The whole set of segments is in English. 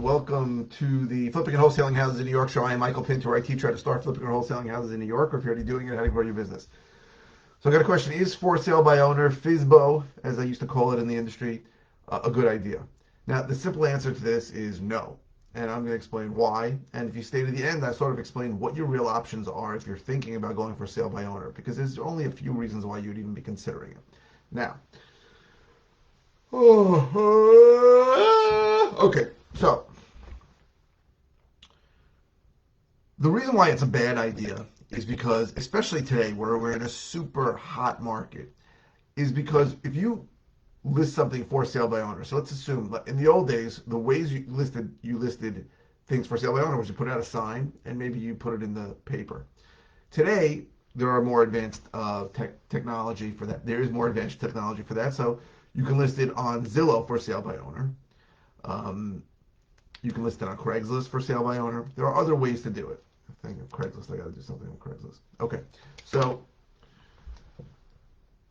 Welcome to the Flipping and Wholesaling Houses in New York show. I am Michael Pinter. I teach how to start flipping and wholesaling houses in New York, or if you're already doing it, how to grow your business. So I got a question. Is for sale by owner, Fsbo, as I used to call it in the industry, a good idea? Now, the simple answer to this is no. And I'm going to explain why. And if you stay to the end, I sort of explain what your real options are if you're thinking about going for sale by owner, because there's only a few reasons why you'd even be considering it. Now, okay, so the reason why it's a bad idea is because, especially today where we're in a super hot market, is because if you list something for sale by owner, so let's assume in the old days, the ways you listed things for sale by owner was you put out a sign and maybe you put it in the paper. Today, there are more advanced technology for that. There is more advanced technology for that, so you can list it on Zillow for sale by owner. You can list it on Craigslist for sale by owner. There are other ways to do it. I think of Craigslist, I got to do something on Craigslist. Okay, so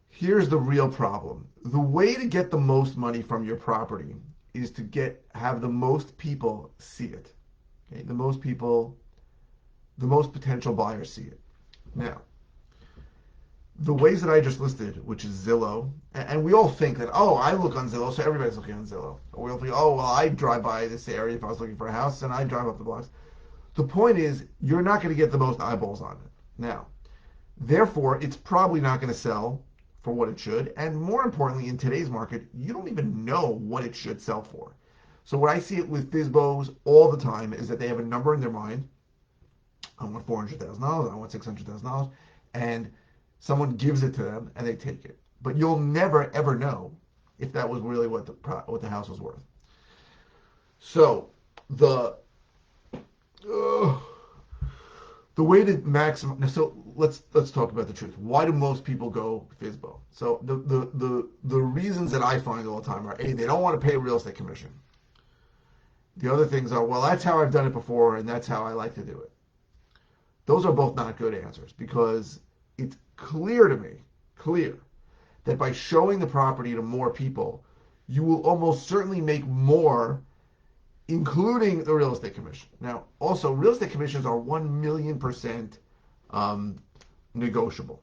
here's the real problem. The way to get the most money from your property is to have the most people see it. Okay, the most potential buyers see it. Now, the ways that I just listed, which is Zillow, and we all think that, oh, I look on Zillow, so everybody's looking on Zillow. Or we all think, oh, well, I drive by this area if I was looking for a house, and I drive up the blocks. The point is, you're not going to get the most eyeballs on it. Now, therefore, it's probably not going to sell for what it should, and more importantly, in today's market, you don't even know what it should sell for. So what I see it with Fsbos all the time is that they have a number in their mind. I want $400,000, I want $600,000, and someone gives it to them and they take it. But you'll never ever know if that was really what the house was worth. So the way to maximize. So let's talk about the truth. Why do most people go Fsbo? So the reasons that I find all the time are A, they don't want to pay a real estate commission. The other things are, well, that's how I've done it before and that's how I like to do it. Those are both not good answers, because it's clear to me, that by showing the property to more people, you will almost certainly make more, including the real estate commission. Now, also, real estate commissions are 1,000,000% negotiable.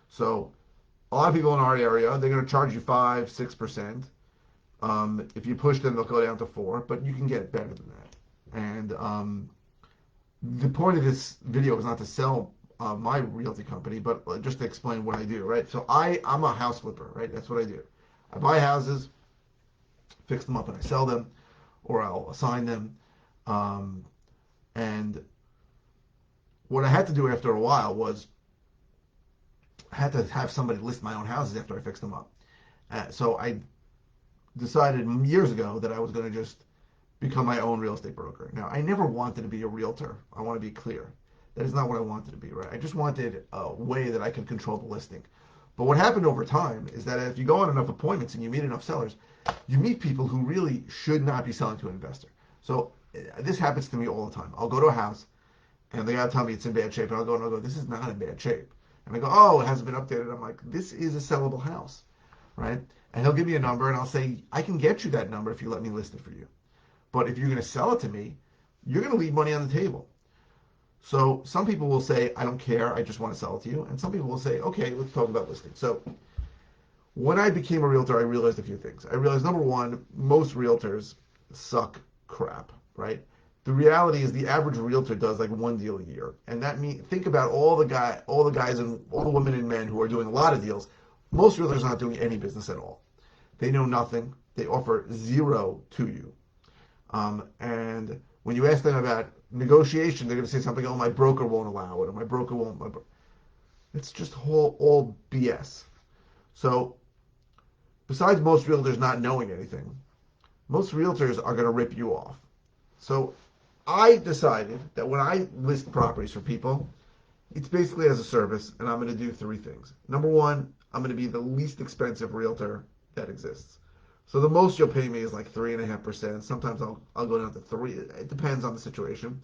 So a lot of people in our area, they're going to charge you 5-6%. If you push them, they'll go down to 4%, but you can get better than that. And the point of this video is not to sell my realty company, but just to explain what I do, right? So I'm a house flipper, right? That's what I do. I buy houses, fix them up, and I sell them, or I'll assign them. And what I had to do after a while was I had to have somebody list my own houses after I fixed them up. So I decided years ago that I was going to just become my own real estate broker. Now, I never wanted to be a realtor. I want to be clear. That is not what I wanted to be, right? I just wanted a way that I could control the listing. But what happened over time is that if you go on enough appointments and you meet enough sellers, you meet people who really should not be selling to an investor. So this happens to me all the time. I'll go to a house and they gotta tell me it's in bad shape, and I'll go, this is not in bad shape. And I go, oh, it hasn't been updated. I'm like, this is a sellable house, right? And he'll give me a number and I'll say, I can get you that number if you let me list it for you. But if you're going to sell it to me, you're going to leave money on the table. So some people will say, I don't care, I just want to sell it to you. And some people will say, okay, let's talk about listing. So when I became a realtor, I realized a few things. I realized, number one, most realtors suck crap, right? The reality is the average realtor does like one deal a year. And that means, think about all the guys and all the women and men who are doing a lot of deals. Most realtors are not doing any business at all. They know nothing. They offer zero to you. And when you ask them about negotiation, they're going to say something, oh, my broker won't allow it, or my broker won't. It's just all BS. So besides most realtors not knowing anything, most realtors are going to rip you off. So I decided that when I list properties for people, it's basically as a service, and I'm going to do three things. Number one, I'm going to be the least expensive realtor that exists. So the most you'll pay me is like 3.5%. Sometimes I'll go down to 3%. It depends on the situation.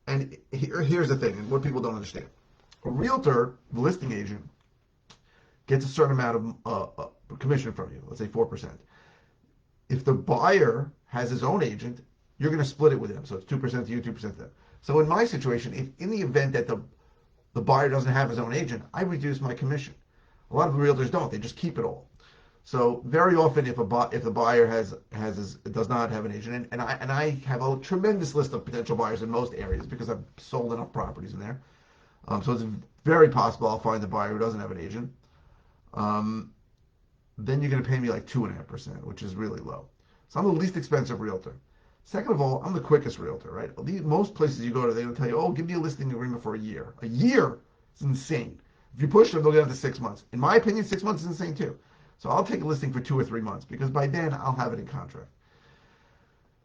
And here's the thing, and what people don't understand. A realtor, the listing agent, gets a certain amount of commission from you, let's say 4%. If the buyer has his own agent, you're going to split it with them. So it's 2% to you, 2% to them. So in my situation, if in the event that the buyer doesn't have his own agent, I reduce my commission. A lot of realtors don't. They just keep it all. So very often, if the buyer does not have an agent, and I have a tremendous list of potential buyers in most areas because I've sold enough properties in there. So it's very possible I'll find a buyer who doesn't have an agent. Then you're going to pay me like 2.5%, which is really low. So I'm the least expensive realtor. Second of all, I'm the quickest realtor, right? Most places you go to, they're going to tell you, oh, give me a listing agreement for a year. A year is insane. If you push them, they'll get up to 6 months. In my opinion, 6 months is insane too. So I'll take a listing for 2 or 3 months because by then I'll have it in contract.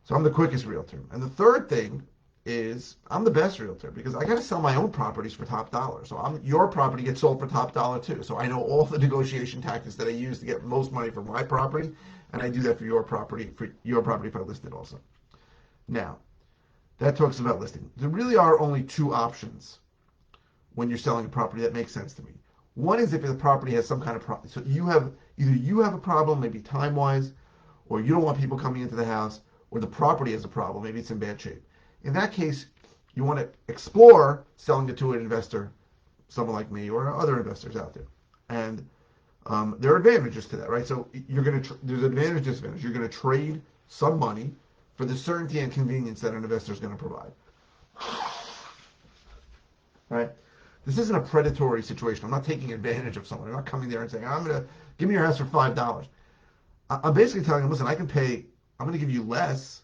So I'm the quickest realtor. And the third thing is I'm the best realtor because I got to sell my own properties for top dollar. So your property gets sold for top dollar too. So I know all the negotiation tactics that I use to get most money for my property, and I do that for your property if I list it also. Now, that talks about listing. There really are only two options when you're selling a property that makes sense to me. One is if the property has some kind of problem. So either you have a problem, maybe time-wise, or you don't want people coming into the house, or the property has a problem, maybe it's in bad shape. In that case, you want to explore selling it to an investor, someone like me or other investors out there. And there are advantages to that, right? So there's advantage, disadvantage. You're going to trade some money for the certainty and convenience that an investor is going to provide. Right? This isn't a predatory situation. I'm not taking advantage of someone. I'm not coming there and saying, I'm going to give me your house for $5. I'm basically telling them, listen, I'm going to give you less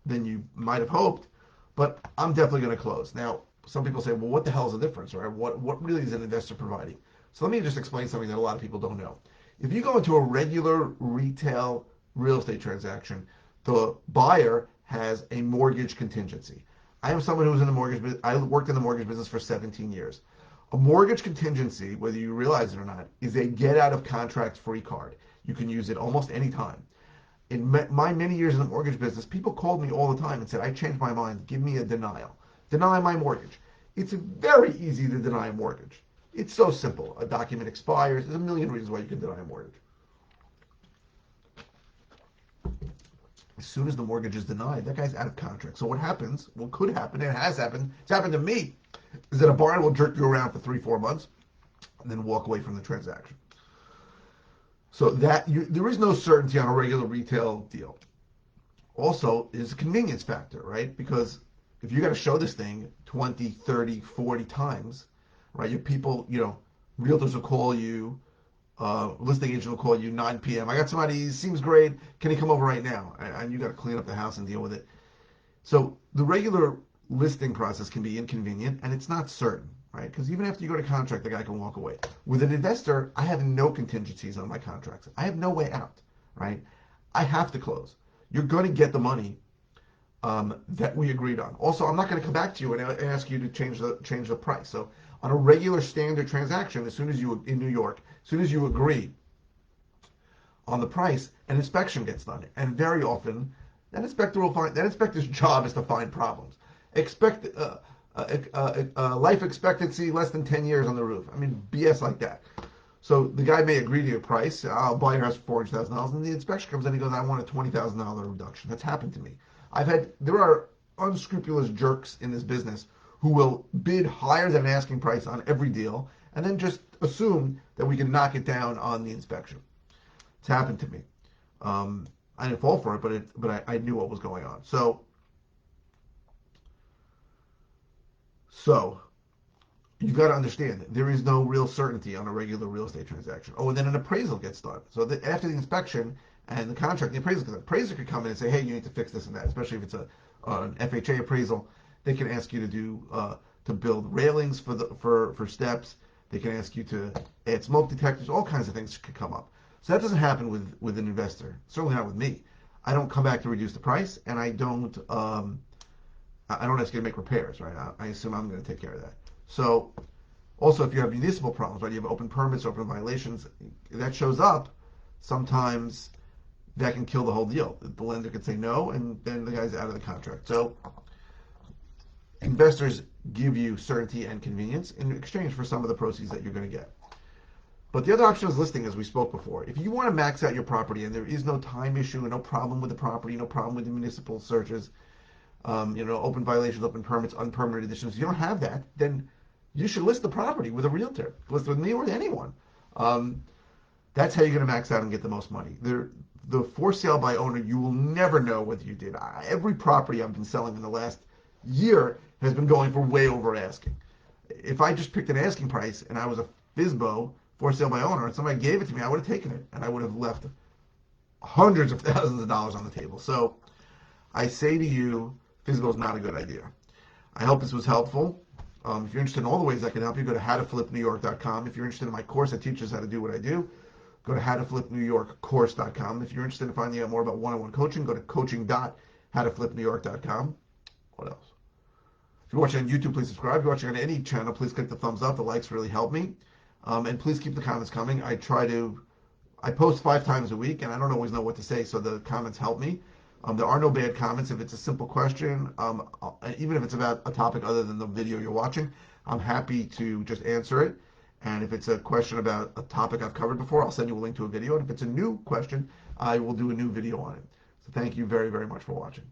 than you might have hoped, but I'm definitely going to close. Now, some people say, well, what the hell is the difference, right? What really is an investor providing? So let me just explain something that a lot of people don't know. If you go into a regular retail real estate transaction, the buyer has a mortgage contingency. I am someone who's in the mortgage business. I worked in the mortgage business for 17 years. A mortgage contingency, whether you realize it or not, is a get out of contract free card. You can use it almost any time. In my many years in the mortgage business, people called me all the time and said, I changed my mind. Give me a denial. Deny my mortgage. It's very easy to deny a mortgage. It's so simple. A document expires. There's a million reasons why you can deny a mortgage. As soon as the mortgage is denied, that guy's out of contract. So what happens, what could happen, and it has happened, it's happened to me, is that a buyer will jerk you around for 3-4 months and then walk away from the transaction. So there is no certainty on a regular retail deal. Also, there's a convenience factor, right? Because if you got to show this thing 20, 30, 40 times, right? Realtors will call you, listing agent will call you 9 p.m. I got somebody, he seems great. Can he come over right now? And you got to clean up the house and deal with it. So the regular listing process can be inconvenient and it's not certain, right? Because even after you go to contract, the guy can walk away. With an investor, I have no contingencies on my contracts. I have no way out, right? I have to close. You're going to get the money that we agreed on. Also, I'm not going to come back to you and ask you to change the price. So on a regular standard transaction, in New York, as soon as you agree on the price, an inspection gets done. And very often, that inspector's job is to find problems. Life expectancy less than 10 years on the roof. I mean, BS like that. So the guy may agree to your price. I'll buy your house for $400,000, and the inspection comes in and he goes, I want a $20,000 reduction. That's happened to me. There are unscrupulous jerks in this business who will bid higher than an asking price on every deal and then just assume that we can knock it down on the inspection. It's happened to me. I didn't fall for it, but I knew what was going on. So you've got to understand, there is no real certainty on a regular real estate transaction. Oh, and then an appraisal gets done. So after the inspection and the contract, the appraiser could come in and say, hey, you need to fix this and that, especially if it's an FHA appraisal. They can ask you to build railings for steps. They can ask you to add smoke detectors. All kinds of things could come up. So that doesn't happen with an investor. Certainly not with me. I don't come back to reduce the price, and I don't ask you to make repairs, right? I assume I'm going to take care of that. So also, if you have municipal problems, right, you have open permits, open violations, that shows up, sometimes that can kill the whole deal. The lender could say no, and then the guy's out of the contract. So investors give you certainty and convenience in exchange for some of the proceeds that you're going to get. But the other option is listing, as we spoke before. If you want to max out your property and there is no time issue and no problem with the property, no problem with the municipal searches, open violations, open permits, unpermitted additions, if you don't have that, then you should list the property with a realtor. List with me or with anyone. That's how you're going to max out and get the most money. The for sale by owner, you will never know whether you did. Every property I've been selling in the last year has been going for way over asking. If I just picked an asking price and I was a Fsbo for sale by owner and somebody gave it to me, I would have taken it and I would have left hundreds of thousands of dollars on the table. So I say to you, Fsbo is not a good idea. I hope this was helpful. If you're interested in all the ways I can help you, go to howtoflipnewyork.com. If you're interested in my course that teaches how to do what I do, go to howtoflipnewyorkcourse.com. If you're interested in finding out more about one-on-one coaching, go to coaching.howtoflipnewyork.com. What else? If you're watching on YouTube, please subscribe. If you're watching on any channel, please click the thumbs up. The likes really help me. And please keep the comments coming. I post 5 times a week, and I don't always know what to say, so the comments help me. There are no bad comments. If it's a simple question, even if it's about a topic other than the video you're watching, I'm happy to just answer it. And if it's a question about a topic I've covered before, I'll send you a link to a video. And if it's a new question, I will do a new video on it. So thank you very, very much for watching.